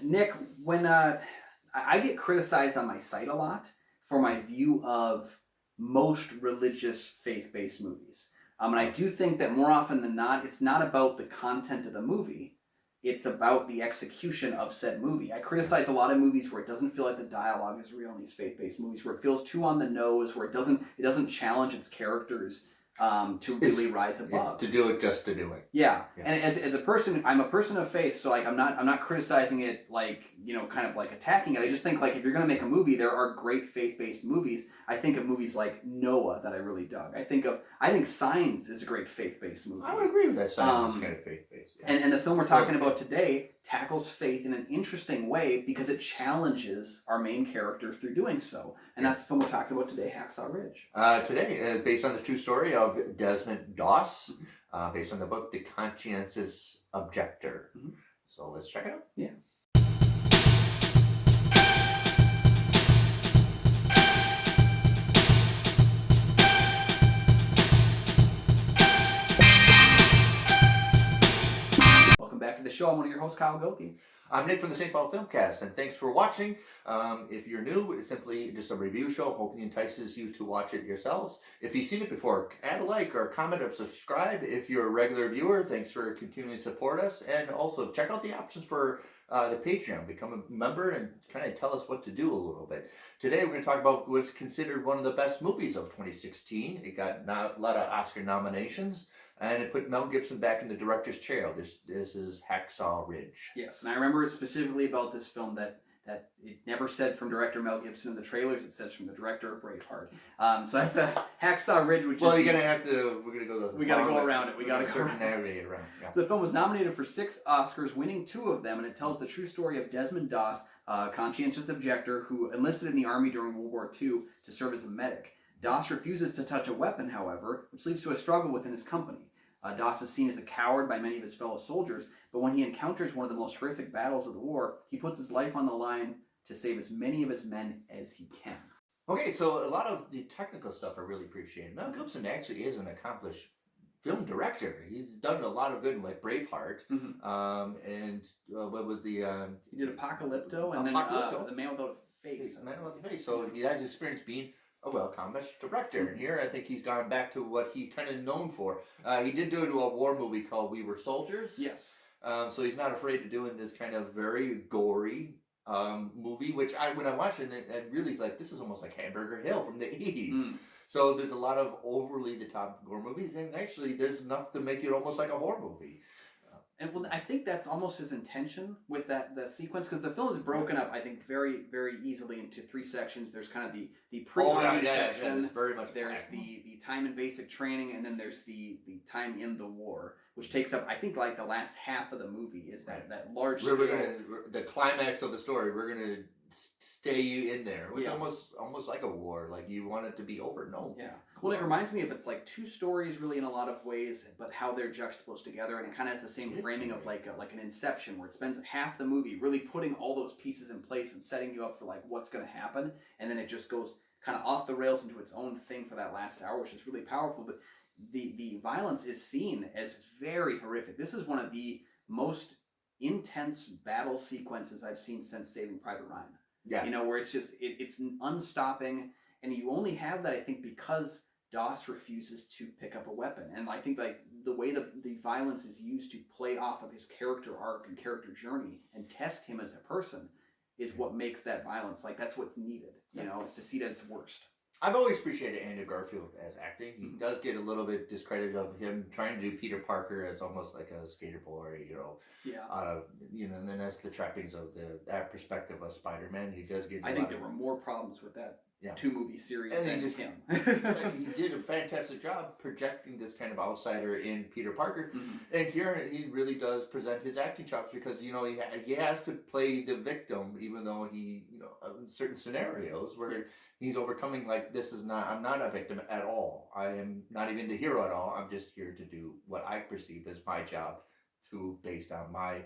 Nick, when I get criticized on my site a lot for my view of most religious faith-based movies. And I do think that more often than not, it's not about the content of the movie. It's about the execution of said movie. I criticize a lot of movies where it doesn't feel like the dialogue is real in these faith-based movies, where it feels too on the nose, where it doesn't challenge its characters to really rise above. It's to do it just to do it. Yeah. And as a person, I'm a person of faith, so like I'm not criticizing it like, kind of like attacking it. I just think like if you're gonna make a movie, there are great faith-based movies. I think of movies like Noah that I really dug. I think Signs is a great faith-based movie. I would agree with that. Signs is kind of faith-based. Yeah. And the film we're talking about today tackles faith in an interesting way because it challenges our main character through doing so. And that's the film we're talking about today, Hacksaw Ridge. Today, based on the true story of Desmond Doss, based on the book The Conscientious Objector. Mm-hmm. So let's check it out. Yeah. Back to the show. I'm one of your hosts, Kyle Goethe. I'm Nick from the St. Paul Filmcast, and thanks for watching. If you're new, it's simply just a review show. Hoping it entices you to watch it yourselves. If you've seen it before, add a like or comment or subscribe. If you're a regular viewer, thanks for continuing to support us. And also, check out the options for the Patreon. Become a member and kind of tell us what to do a little bit. Today, we're going to talk about what's considered one of the best movies of 2016. It got a lot of Oscar nominations. And it put Mel Gibson back in the director's chair. This is Hacksaw Ridge. Yes, and I remember it specifically about this film that it never said from director Mel Gibson in the trailers. It says from the director of Braveheart. So that's a Hacksaw Ridge, which we're gonna go around it. We gotta go navigate around. Yeah. So the film was nominated for 6 Oscars, winning 2 of them, and it tells the true story of Desmond Doss, a conscientious objector who enlisted in the army during World War II to serve as a medic. Doss refuses to touch a weapon, however, which leads to a struggle within his company. Doss is seen as a coward by many of his fellow soldiers, but when he encounters one of the most horrific battles of the war, he puts his life on the line to save as many of his men as he can. Okay, so a lot of the technical stuff I really appreciate. Mel Gibson actually is an accomplished film director. He's done a lot of good, like Braveheart, and what was the... he did Apocalypto, and then The Man Without a Face. Man Without a Face, so he has experience being a well-accomplished director, and here I think he's gone back to what he's kind of known for. He did do a war movie called We Were Soldiers. Yes. So he's not afraid of doing this kind of very gory movie, which when I watched it, I really like, this is almost like Hamburger Hill from the 80s. So there's a lot of overly the top gore movies, and actually there's enough to make it almost like a horror movie. And I think that's almost his intention with the sequence, because the film is broken up, I think, very, very easily into 3 sections. There's kind of the pre-army section. Very much there's the time in basic training, and then there's the time in the war, which takes up, I think, like the last half of the movie is that large scale. The climax of the story, we're going to stay you in there, which almost like a war, like you want it to be over. No. Yeah. Well, it reminds me of, it's like 2 stories really in a lot of ways, but how they're juxtaposed together, and it kind of has the same framing of like an Inception, where it spends half the movie really putting all those pieces in place and setting you up for like what's going to happen, and then it just goes kind of off the rails into its own thing for that last hour, which is really powerful. But the violence is seen as very horrific. This is one of the most intense battle sequences I've seen since Saving Private Ryan. Yeah. Where it's just it's unstopping, and you only have that, I think, because Doss refuses to pick up a weapon. And I think like the way the violence is used to play off of his character arc and character journey and test him as a person is what makes that violence, like, that's what's needed. It's to see that it's worst. I've always appreciated Andrew Garfield as acting. He does get a little bit discredited of him trying to do Peter Parker as almost like a skater boy, and then that's the trappings of that perspective of Spider-Man. He does get. I think there were more problems with that 2-movie series than him. He did a fantastic job projecting this kind of outsider in Peter Parker, and here he really does present his acting chops, because he has to play the victim, even though he in certain scenarios where he's overcoming, like, I'm not a victim at all. I am not even the hero at all. I'm just here to do what I perceive as my job, based on my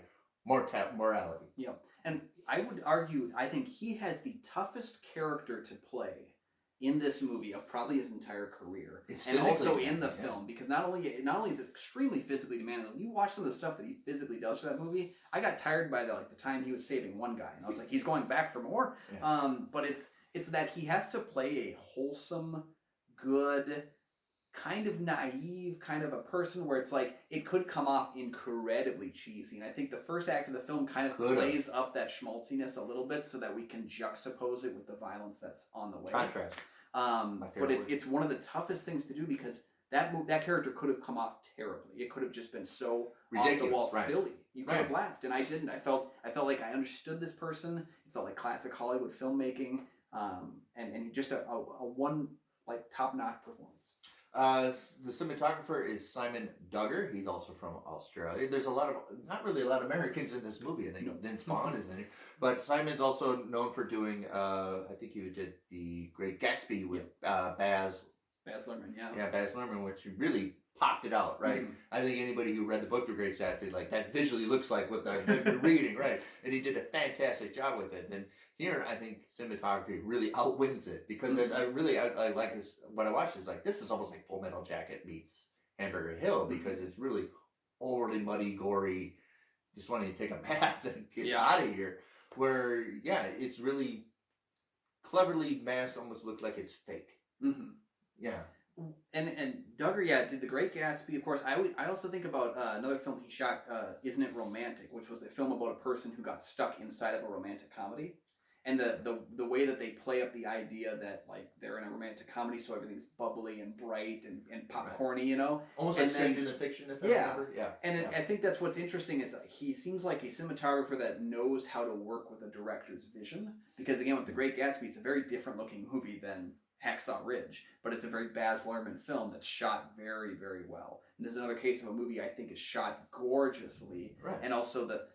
morality. Yeah, and I would argue, I think he has the toughest character to play in this movie of probably his entire career, It's and also physically in the demanding, film, because not only is it extremely physically demanding. When you watch some of the stuff that he physically does for that movie, I got tired by the time he was saving one guy, and I was like, he's going back for more. Yeah. But it's that he has to play a wholesome, good, kind of naive kind of a person where it's like it could come off incredibly cheesy, and I think the first act of the film kind of plays up that schmaltziness a little bit so that we can juxtapose it with the violence that's on the way. Contrast. But it's one of the toughest things to do because that character could have come off terribly. It could have just been so ridiculous, off the wall, right. silly. You could have laughed, and I didn't. I felt like I understood this person. It felt like classic Hollywood filmmaking, and just a one like top-notch performance. The cinematographer is Simon Duggar. He's also from Australia. There's not really a lot of Americans in this movie. I think Vince Vaughn is in it. But Simon's also known for doing, I think he did The Great Gatsby with Baz Luhrmann, yeah. Yeah, Baz Luhrmann, which really popped it out, right? Mm-hmm. I think anybody who read the book, The Great Gatsby, like that visually looks like what they're reading, right? And he did a fantastic job with it. And here, I think cinematography really outwins it because I like this. When I watched this, like this is almost like Full Metal Jacket meets Hamburger Hill because it's really overly muddy, gory. Just wanting to take a bath and get out of here. Where it's really cleverly masked, almost look like it's fake. Mm-hmm. Yeah. And Duggar, did The Great Gatsby. Of course, I also think about another film he shot, Isn't It Romantic, which was a film about a person who got stuck inside of a romantic comedy. And the way that they play up the idea that like they're in a romantic comedy, so everything's bubbly and bright and popcorny, you know, almost like Stranger Than Fiction. If I remember. I think that's what's interesting is that he seems like a cinematographer that knows how to work with a director's vision. Because again, with The Great Gatsby, it's a very different looking movie than Hacksaw Ridge, but it's a very Baz Luhrmann film that's shot very, very well. And this is another case of a movie I think is shot gorgeously, and also the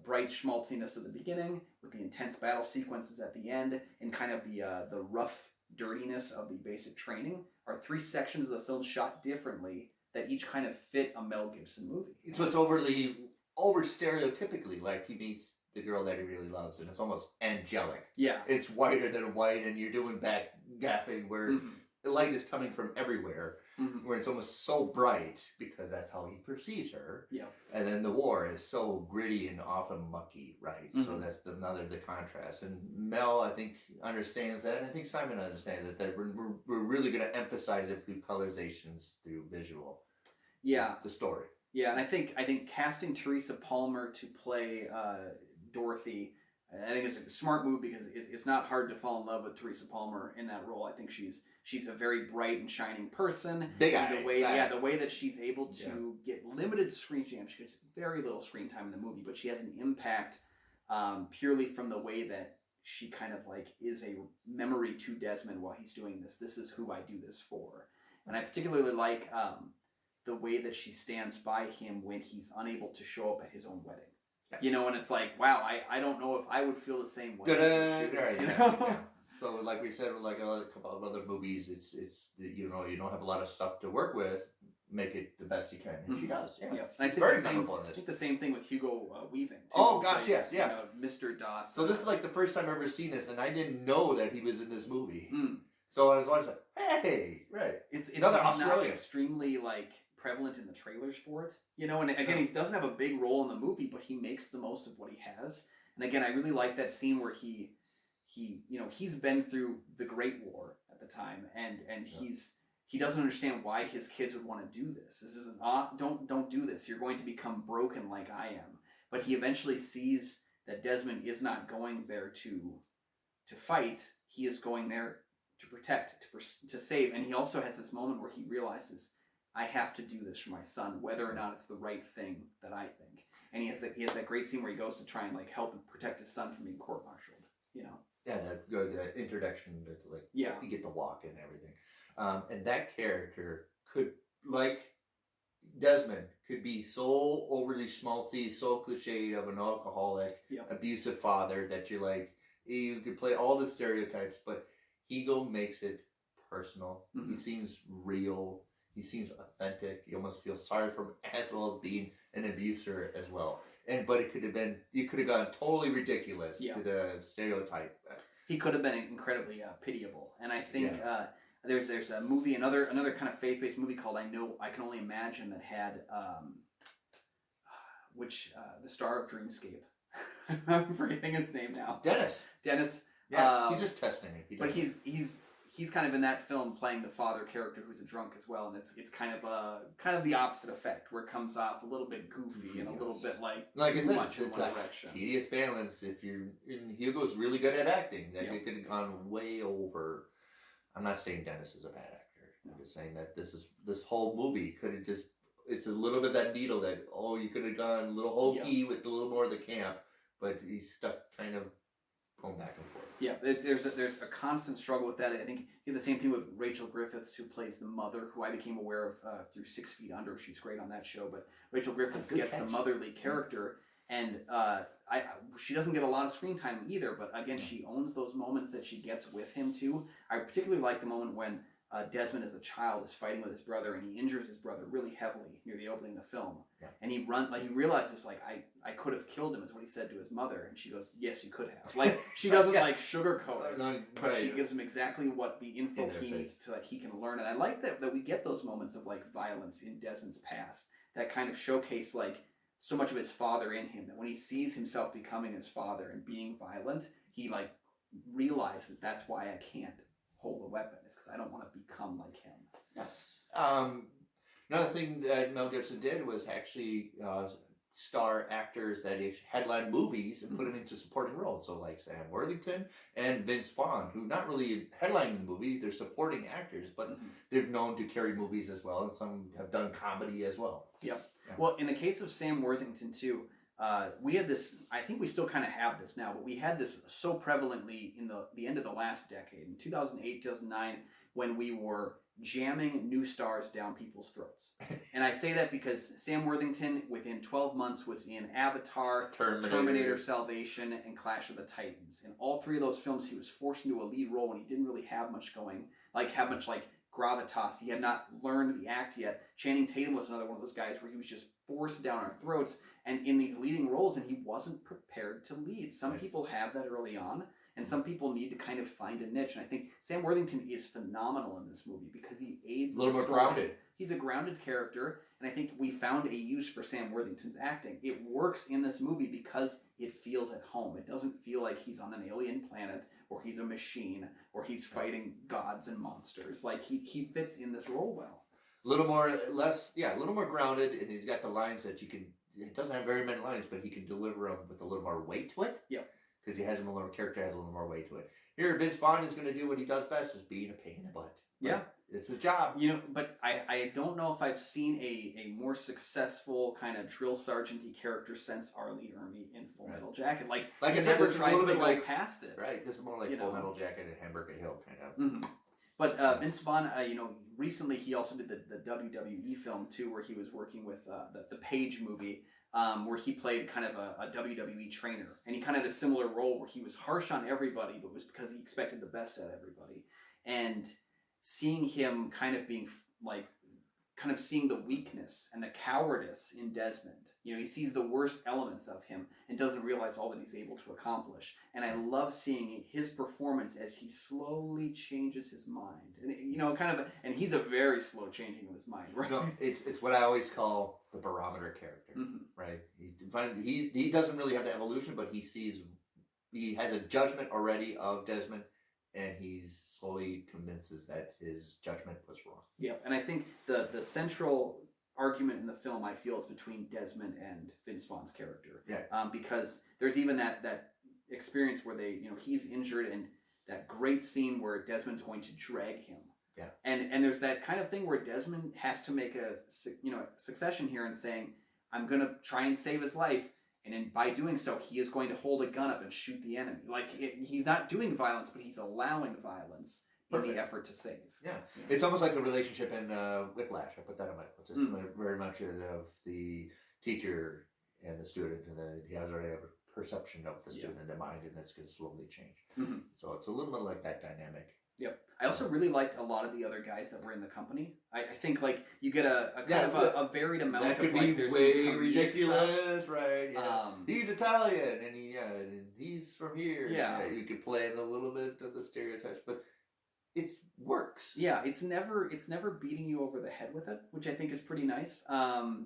bright schmaltziness of the beginning with the intense battle sequences at the end and kind of the rough dirtiness of the basic training are three sections of the film shot differently that each kind of fit a Mel Gibson movie. So it's over stereotypically, like he meets the girl that he really loves, and it's almost angelic. Yeah. It's whiter than white, and you're doing backgaffing where the light is coming from everywhere, where it's almost so bright because that's how he perceives her. Yeah. And then the war is so gritty and often mucky, right? So that's the contrast. And Mel, I think, understands that, and I think Simon understands that we're really going to emphasize it through colorizations, through visual. Yeah. The story. Yeah, and I think casting Teresa Palmer to play Dorothy, I think it's a smart move because it's not hard to fall in love with Teresa Palmer in that role. I think she's a very bright and shining person. Big eye. The way that she's able to get limited screen time. She gets very little screen time in the movie, but she has an impact purely from the way that she kind of like is a memory to Desmond while he's doing this. This is who I do this for. And I particularly like the way that she stands by him when he's unable to show up at his own wedding. You know, and it's like, wow, I don't know if I would feel the same way. So, like we said, like a couple of other movies, it's you don't have a lot of stuff to work with. Make it the best you can, and she does. Yeah. And I think very memorable in this. I think the same thing with Hugo Weaving. Too, oh gosh, yes, yeah. Mr. Doss. So this is like the first time I've ever seen this, and I didn't know that he was in this movie. So I was watching, like, hey, right, it's another Australian. Not extremely like prevalent in the trailers for it, and again, he doesn't have a big role in the movie, but he makes the most of what he has. And again, I really like that scene where he's been through the Great War at the time, and he doesn't understand why his kids would want to do this. This isn't don't do this. You're going to become broken like I am. But he eventually sees that Desmond is not going there to fight. He is going there to protect, to save. And he also has this moment where he realizes, I have to do this for my son, whether or not it's the right thing that I think. And he has that great scene where he goes to try and like help and protect his son from being court-martialed. Yeah, that introduction to like you get the walk and everything. And that character could, like Desmond, could be so overly schmaltzy, so cliched of an alcoholic, abusive father that you're like, you could play all the stereotypes, but Hugo makes it personal. He seems real. He seems authentic. You almost feel sorry for him as well as being an abuser as well. But you could have gone totally ridiculous to the stereotype. he could have been incredibly pitiable. And I think there's a movie, another kind of faith-based movie called I Can Only Imagine that had the star of Dreamscape. I'm forgetting his name now. Dennis. Yeah, he's just testing it. But he's kind of in that film playing the father character who's a drunk as well, and it's kind of the opposite effect where it comes off a little bit goofy and a little bit like I said, it's a tedious balance. If you're in Hugo's really good at acting, that it could have gone way over. I'm not saying Dennis is a bad actor. I'm just saying that this whole movie could have just. It's a little bit that needle that you could have gone a little hokey with a little more of the camp, but he's stuck kind of going back and forth. Yeah, there's a constant struggle with that. I think you have the same thing with Rachel Griffiths, who plays the mother, who I became aware of through 6 Feet Under. She's great on that show. But Rachel Griffiths gets the motherly character, and she doesn't get a lot of screen time either. But again, she owns those moments that she gets with him too. I particularly like the moment when Desmond, as a child, is fighting with his brother, and he injures his brother really heavily near the opening of the film. Yeah. And he realizes I could have killed him, is what he said to his mother, and she goes, "Yes, you could have." Like she doesn't sugarcoat it, but she gives him exactly what the info he needs so that he can learn. And I like that we get those moments of violence in Desmond's past that kind of showcase so much of his father in him, that when he sees himself becoming his father and being violent, he realizes that's why I can't hold a weapon, is because I don't want to become like him. Yes. Another thing that Mel Gibson did was actually star actors that headline movies and put them into supporting roles. So like Sam Worthington and Vince Vaughn, who not really headlining the movie, they're supporting actors, but they're known to carry movies as well, and some have done comedy as well. Yep. Yeah. Well, in the case of Sam Worthington too, we had this, I think we still kind of have this now, but we had this so prevalently in the end of the last decade, in 2008, 2009, when we were jamming new stars down people's throats. And I say that because Sam Worthington, within 12 months, was in Avatar, Terminator Salvation, and Clash of the Titans. In all three of those films, he was forced into a lead role when he didn't really have much gravitas. He had not learned the act yet. Channing Tatum was another one of those guys where he was just forced down our throats and in these leading roles, and he wasn't prepared to lead. Some people have that early on, and some people need to kind of find a niche. And I think Sam Worthington is phenomenal in this movie because he aids a little more grounded. He's a grounded character, and I think we found a use for Sam Worthington's acting. It works in this movie because it feels at home. It doesn't feel like he's on an alien planet, or he's a machine, or he's fighting gods and monsters. He fits in this role well. A little more grounded, and he's got the lines that you can. He doesn't have very many lines, but he can deliver them with a little more weight to it. Yeah. Because he has a little character, has a little more weight to it. Here, Vince Vaughn is going to do what he does best, is being a pain in the butt. Yeah. It's his job. But I don't know if I've seen a more successful kind of drill sergeant-y character since R. Lee Ermey in Full Metal Jacket. Like I said, this is a little bit like past it. Right. This is more like Full Metal Jacket and Hamburger Hill kind of. Mm-hmm. But Vince Vaughn, recently he also did the WWE film too, where he was working with the Page movie, where he played kind of a WWE trainer, and he kind of had a similar role where he was harsh on everybody, but it was because he expected the best out of everybody. And seeing him kind of being seeing the weakness and the cowardice in Desmond. He sees the worst elements of him and doesn't realize all that he's able to accomplish. And I love seeing his performance as he slowly changes his mind. And and he's a very slow changing of his mind, right? It's what I always call the barometer character, right? He doesn't really have the evolution, but he has a judgment already of Desmond, and he's slowly convinces that his judgment was wrong. Yeah, and I think the central argument in the film, I feel, is between Desmond and Vince Vaughn's character. Yeah. Because there's even that experience where he's injured, and that great scene where Desmond's going to drag him. Yeah. And there's that kind of thing where Desmond has to make a succession here and saying, I'm going to try and save his life. And by doing so, he is going to hold a gun up and shoot the enemy. He's not doing violence, but he's allowing violence in the effort to save. Yeah. It's almost like the relationship in Whiplash. I put that on my list. It's very much of the teacher and the student, and then he has already have a perception of the student in mind, and that's going to slowly change. Mm-hmm. So it's a little bit like that dynamic. Yep. I also really liked a lot of the other guys that were in the company. I think like you get a kind of a varied amount that could of like be there's way some comedic ridiculous, stuff. right? Yeah. He's Italian and he's from here. Yeah. You could play in a little bit of the stereotypes, but it works. Yeah, it's never beating you over the head with it, which I think is pretty nice. And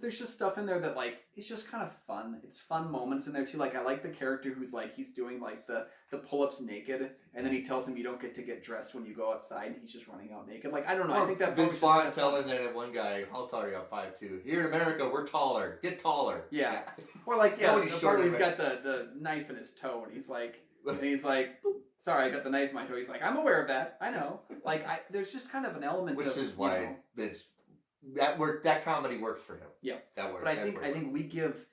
there's just stuff in there that like it's just kind of fun. It's fun moments in there too. Like I like the character who's like he's doing like the pull-ups naked, and then he tells him you don't get dressed when you go outside, and he's just running out naked. Like I don't know. Or I think that Vince Vaughn telling that one guy, "How tall are you? I'm 5'2". Here in America, we're taller. Get taller. Yeah. Or like Nobody's the short part where of he's it. got the knife in his toe, and he's like, "Boop. Sorry, I got the knife in my toe." He's like, "I'm aware of that. I know." Like, there's just kind of an element which of, is why Vince that comedy works for him. Yeah, that works. But I think we give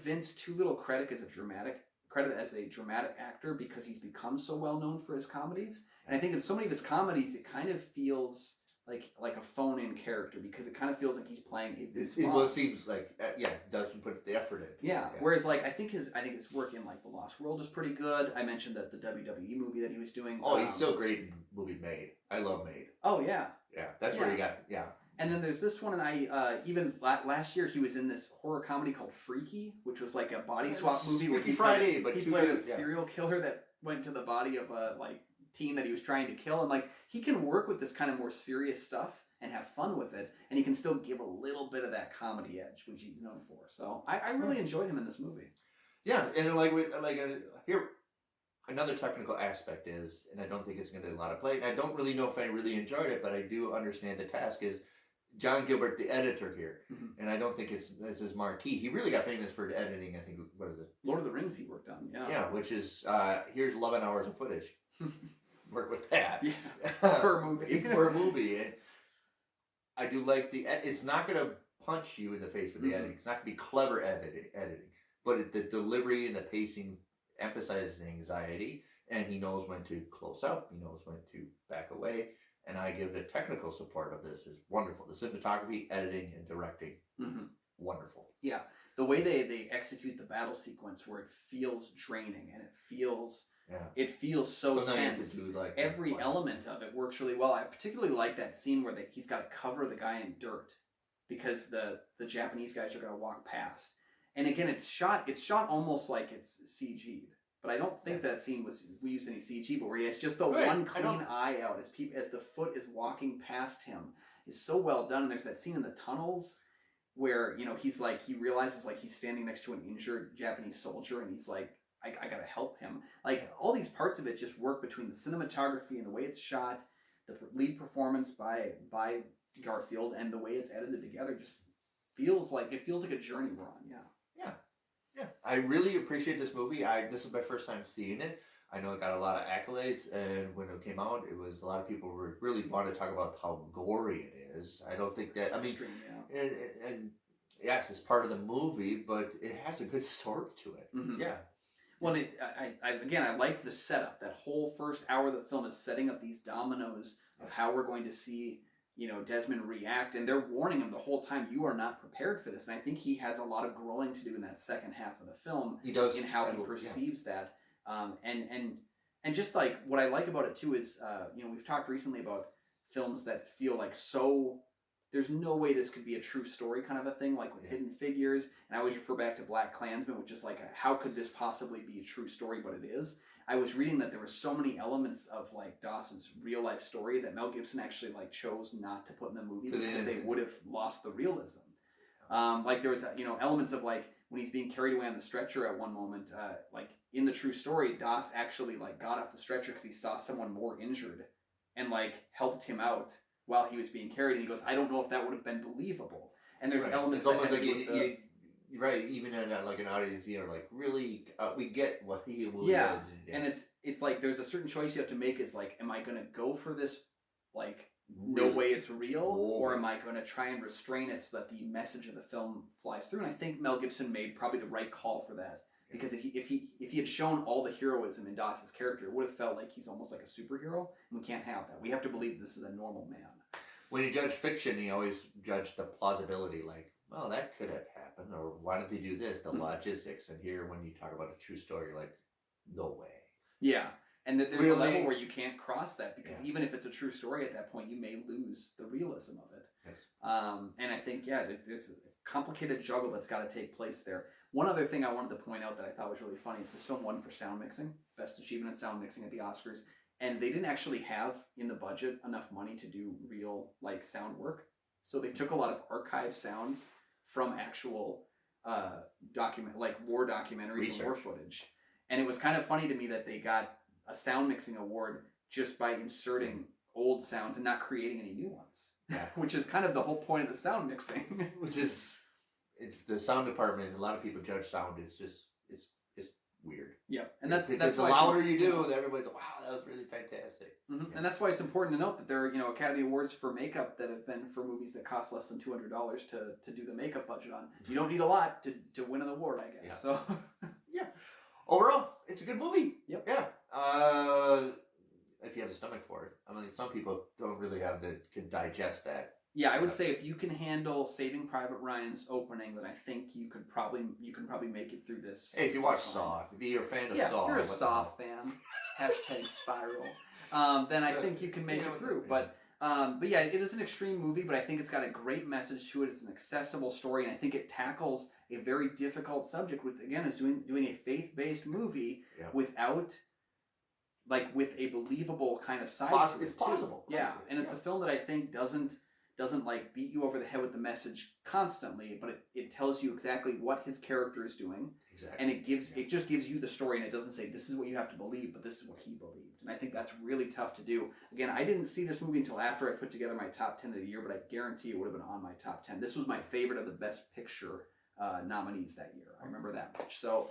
Vince too little credit as a dramatic actor because he's become so well known for his comedies, and I think in so many of his comedies it kind of feels like a phone-in character because it kind of feels like he's playing it seems like doesn't put the effort in. Yeah. Whereas like I think his work in like The Lost World is pretty good. I mentioned that the WWE movie that he was doing. Oh, he's so great in movie Made. I love Made. Oh yeah. Yeah, that's where he got And then there's this one, and I even last year he was in this horror comedy called Freaky, which was like a body swap movie where he played a serial killer that went to the body of a teen that he was trying to kill, and like he can work with this kind of more serious stuff and have fun with it, and he can still give a little bit of that comedy edge, which he's known for. So I really enjoyed him in this movie. Yeah, and here another technical aspect is, and I don't think it's going to get a lot of play. And I don't really know if I really enjoyed it, but I do understand the task is John Gilbert, the editor here, and I don't think it's his marquee. He really got famous for editing. I think what is it? Lord of the Rings. He worked on. Yeah. Yeah, which is here's 11 hours of footage. Work with that. Yeah. For a movie. And I do like it's not going to punch you in the face with the editing. It's not going to be clever editing, but the delivery and the pacing emphasizes the anxiety, and he knows when to close up. He knows when to back away. And I give the technical support of this is wonderful. The cinematography, editing, and directing, wonderful. Yeah, the way they execute the battle sequence where it feels draining and it feels so tense. Every element of it works really well. I particularly like that scene where he's got to cover the guy in dirt because the Japanese guys are going to walk past. And again, it's shot almost like it's CG'd. But I don't think that scene we used any CG, but where he has just the one clean eye out as the foot is walking past him is so well done. And there's that scene in the tunnels where, he's like, he realizes like he's standing next to an injured Japanese soldier and he's like, I gotta help him. Like all these parts of it just work between the cinematography and the way it's shot, the lead performance by Garfield, and the way it's edited together just feels like a journey we're on. Yeah. Yeah, I really appreciate this movie. This is my first time seeing it. I know it got a lot of accolades, and when it came out, it was a lot of people really wanted to talk about how gory it is. I don't think that. And yes, it's part of the movie, but it has a good story to it. Mm-hmm. Yeah. Well, I like the setup. That whole first hour of the film is setting up these dominoes of how we're going to see Desmond react, and they're warning him the whole time, you are not prepared for this. And I think he has a lot of growing to do in that second half of the film. He does, in how he perceives that. And just like what I like about it too is, we've talked recently about films that feel like there's no way this could be a true story kind of a thing, like with Hidden Figures. And I always refer back to Black Klansman, which is like, how could this possibly be a true story? But it is. I was reading that there were so many elements of like Dawson's real life story that Mel Gibson actually like chose not to put in the movie because they would have lost the realism. Like there was elements of like when he's being carried away on the stretcher at one moment, like in the true story, Doss actually like got off the stretcher because he saw someone more injured and like helped him out while he was being carried. And he goes, I don't know if that would have been believable. And there's elements. It's almost like right, even in like an audience, like really, we get what he is. Yeah, and it's like there's a certain choice you have to make. Is like, am I going to go for this, like, no way it's real, or am I going to try and restrain it so that the message of the film flies through? And I think Mel Gibson made probably the right call for that, because if he had shown all the heroism in Doss's character, it would have felt like he's almost like a superhero, and we can't have that. We have to believe this is a normal man. When he judged fiction, he always judged the plausibility, like, well, that could have happened, or why did they do this? The logistics. And here, when you talk about a true story, like, no way. Yeah, And that there's Really? a level where you can't cross that because Yeah. even if it's a true story at that point, you may lose the realism of it. Yes. And I think, there's a complicated juggle that's got to take place there. One other thing I wanted to point out that I thought was really funny is this film won for sound mixing, Best Achievement in Sound Mixing at the Oscars. And they didn't actually have in the budget enough money to do real like sound work. So they took a lot of archive sounds from actual war documentaries Research. and war footage. And it was kind of funny to me that they got a sound mixing award just by inserting old sounds and not creating any new ones. Yeah. Which is kind of the whole point of the sound mixing. Which is, it's the sound department. A lot of people judge sound. It's just weird. Yeah, and that's because the why louder you do, everybody's like, wow, that was really fantastic. Mm-hmm. Yeah. And that's why it's important to note that there are Academy Awards for makeup that have been for movies that cost less than $200 to do the makeup budget on. You don't need a lot to win an award, I guess. Yeah. So yeah, overall, it's a good movie. Yep. Yeah. If you have the stomach for it. I mean, some people don't really can digest that. yeah, I would say if you can handle Saving Private Ryan's opening, then I think you can probably make it through this. Hey, if you watch Saw, if you're a fan of Saw, if you're a Saw fan, #Spiral, then I think you can make it through. But yeah, it is an extreme movie, but I think it's got a great message to it. It's an accessible story, and I think it tackles a very difficult subject. With doing a faith-based movie without. With a believable kind of side to it. It's plausible. Yeah, and it's a film that I think doesn't beat you over the head with the message constantly, but it tells you exactly what his character is doing. Exactly. And it just gives you the story, and it doesn't say this is what you have to believe, but this is what he believed. And I think that's really tough to do. Again, I didn't see this movie until after I put together my top 10 of the year, but I guarantee it would have been on my top 10. This was my favorite of the Best Picture nominees that year. I remember that much. So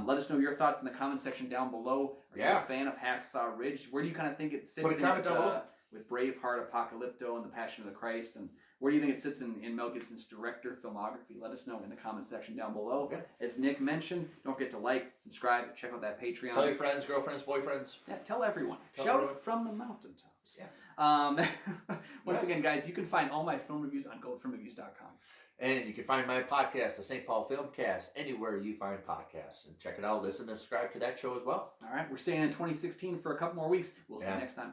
let us know your thoughts in the comment section down below. Are you a fan of Hacksaw Ridge? Where do you kind of think it sits with Braveheart, Apocalypto, and The Passion of the Christ? And where do you think it sits in Mel Gibson's director filmography? Let us know in the comment section down below. Yeah. As Nick mentioned, don't forget to like, subscribe, check out that Patreon. Tell your friends, girlfriends, boyfriends. Yeah, tell everyone. Shout it from the mountaintops. Yeah. Once again, guys, you can find all my film reviews on goldfilmreviews.com. And you can find my podcast, the St. Paul Filmcast, anywhere you find podcasts. And check it out, listen, and subscribe to that show as well. All right, we're staying in 2016 for a couple more weeks. We'll see you next time.